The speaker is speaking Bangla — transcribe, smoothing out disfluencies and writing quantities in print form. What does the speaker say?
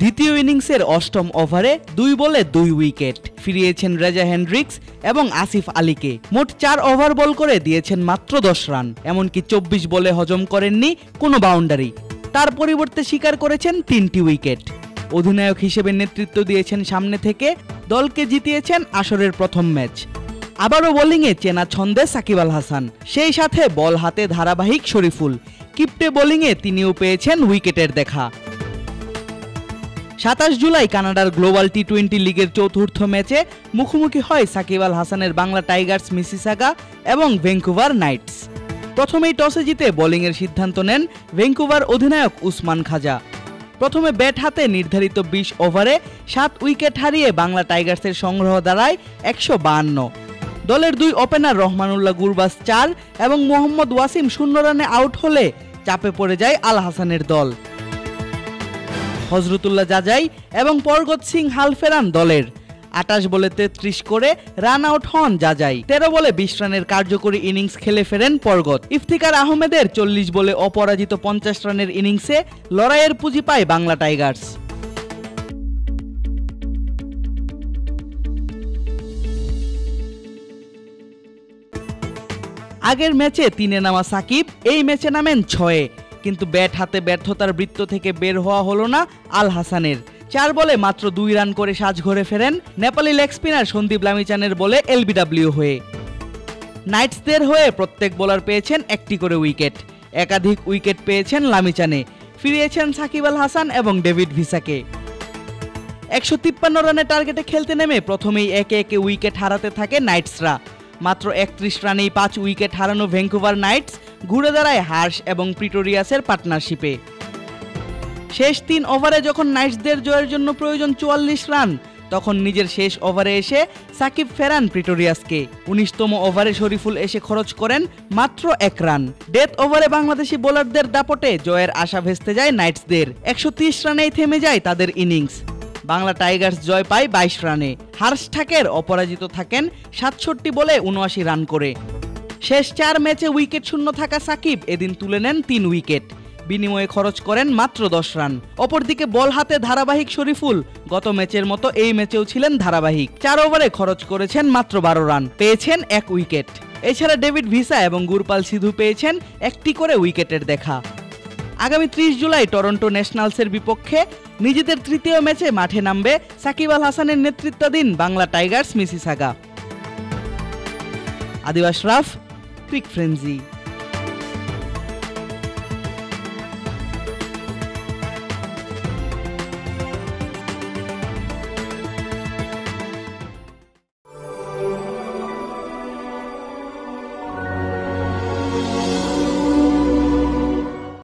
দ্বিতীয় ইনিংসের অষ্টম ওভারে 2 বলে 2 উইকেট ফিরিয়েছেন রেজা হেন্ড্রিক্স এবং আসিফ আলীকে। মোট 4 ওভার বল করে দিয়েছেন মাত্র 10 রান, এমনকি 24 বলে হজম করেননি কোনো বাউন্ডারি। তার পরিবর্তে শিকার করেছেন 3টি উইকেট। অধিনায়ক হিসেবে নেতৃত্ব দিয়েছেন সামনে থেকে, দলকে জিতিয়েছেন আসরের প্রথম ম্যাচ। আবারও বোলিংয়ে চেনা ছন্দে সাকিব আল হাসান, সেই সাথে বল হাতে ধারাবাহিক শরীফুল। কিপ্টে বোলিংয়ে তিনিও পেয়েছেন উইকেটের দেখা। 27 জুলাই কানাডার গ্লোবাল টি-20 লিগের চতুর্থ ম্যাচে মুখোমুখি হয় সাকিব আল হাসানের বাংলা টাইগার্স মিসিসাগা এবং ভ্যাঙ্কুভার নাইটস। প্রথমেই টসে জিতে বোলিংয়ের সিদ্ধান্ত নেন ভ্যাঙ্কুভার অধিনায়ক উসমান খাজা। প্রথমে ব্যাট হাতে নির্ধারিত 20 ওভারে 7 উইকেট হারিয়ে বাংলা টাইগার্সের সংগ্রহ দাঁড়ায় 152। দলের 2 ওপেনার রহমানুল্লাহ গুরবাজ 4 এবং মোহাম্মদ ওয়াসিম 0 রানে আউট হলে চাপে পড়ে যায় আল হাসানের দল। হজরতুল্লাহ জাজাই এবং পরগত সিং হাল ফেরান দলের। 28 বলে 33 করে রান আউট হন জাজাই। 13 বলে 20 রানের কার্যকরী ইনিংস খেলে ফেরেন পরগত। ইফতিকার আহমেদের 40 বলে অপরাজিত 50 রানের ইনিংসে লড়াইয়ের পুঁজি পায় বাংলা টাইগার্স। আগের ম্যাচে 3-এ নামা সাকিব এই ম্যাচে নামেন 6-এ, কিন্তু ব্যাট হাতে ব্যর্থতার বৃত্ত থেকে বের হওয়া হলো না আল হাসানের। 4 বলে মাত্র 2 রান করে সাজঘরে ফেরেন নেপালি লেগ স্পিনার সন্দীপ লামিচানের বলে এলবিডব্লিউ হয়ে। নাইটসদের হয়ে প্রত্যেক বোলার পেয়েছেন 1টি করে উইকেট। একাধিক উইকেট পেয়েছেন লামিচানে, ফিরিয়েছেন সাকিব আল হাসান এবং ডেভিড ভিসাকে। 153 রানের টার্গেটে খেলতে নেমে প্রথমেই একে একে উইকেট হারাতে থাকে নাইটসরা। মাত্র 31 রানেই 5 উইকেট হারানো ভ্যাঙ্কুভার নাইটস ঘুরে দাঁড়ায় হার্শ এবং প্রিটোরিয়াসের পার্টনারশিপে। শেষ 3 ওভারে যখন নাইটসদের জয়ের জন্য প্রয়োজন 44 রান, তখন নিজের শেষ ওভারে এসে সাকিব ফেরান প্রিটোরিয়াসকে। 19তম ওভারে শরীফুল এসে খরচ করেন মাত্র 1 রান। ডেথ ওভারে বাংলাদেশি বোলারদের দাপটে জয়ের আশা ভেস্তে যায় নাইটসদের। 130 রানেই থেমে যায় তাদের ইনিংস। বাংলা টাইগার্স জয় পায় 22 রানে। হার্শ ঠাকের অপরাজিত থাকেন 67 বলে 79 রান করে। শেষ 4 ম্যাচে উইকেট শূন্য থাকা সাকিব এদিন তুলে নেন 3 উইকেট, বিনিময়ে খরচ করেন মাত্র 10 রান। অপরদিকে বল হাতে ধারাবাহিক শরীফুল গত ম্যাচের মতো এই ম্যাচেও ছিলেন ধারাবাহিক। 4 ওভারে খরচ করেছেন মাত্র 12 রান, পেয়েছেন 1 উইকেট। এছাড়া ডেভিড ভিসা এবং গুরপাল সিধু পেয়েছেন 1টি করে উইকেটের দেখা। আগামী 30 জুলাই টরন্টো ন্যাশনালসের বিপক্ষে নিজেদের তৃতীয় ম্যাচে মাঠে নামবে সাকিব আল হাসানের নেতৃত্বাধীন Bangla Tigers Mississauga. Adib Ashraf, Crick frenzy.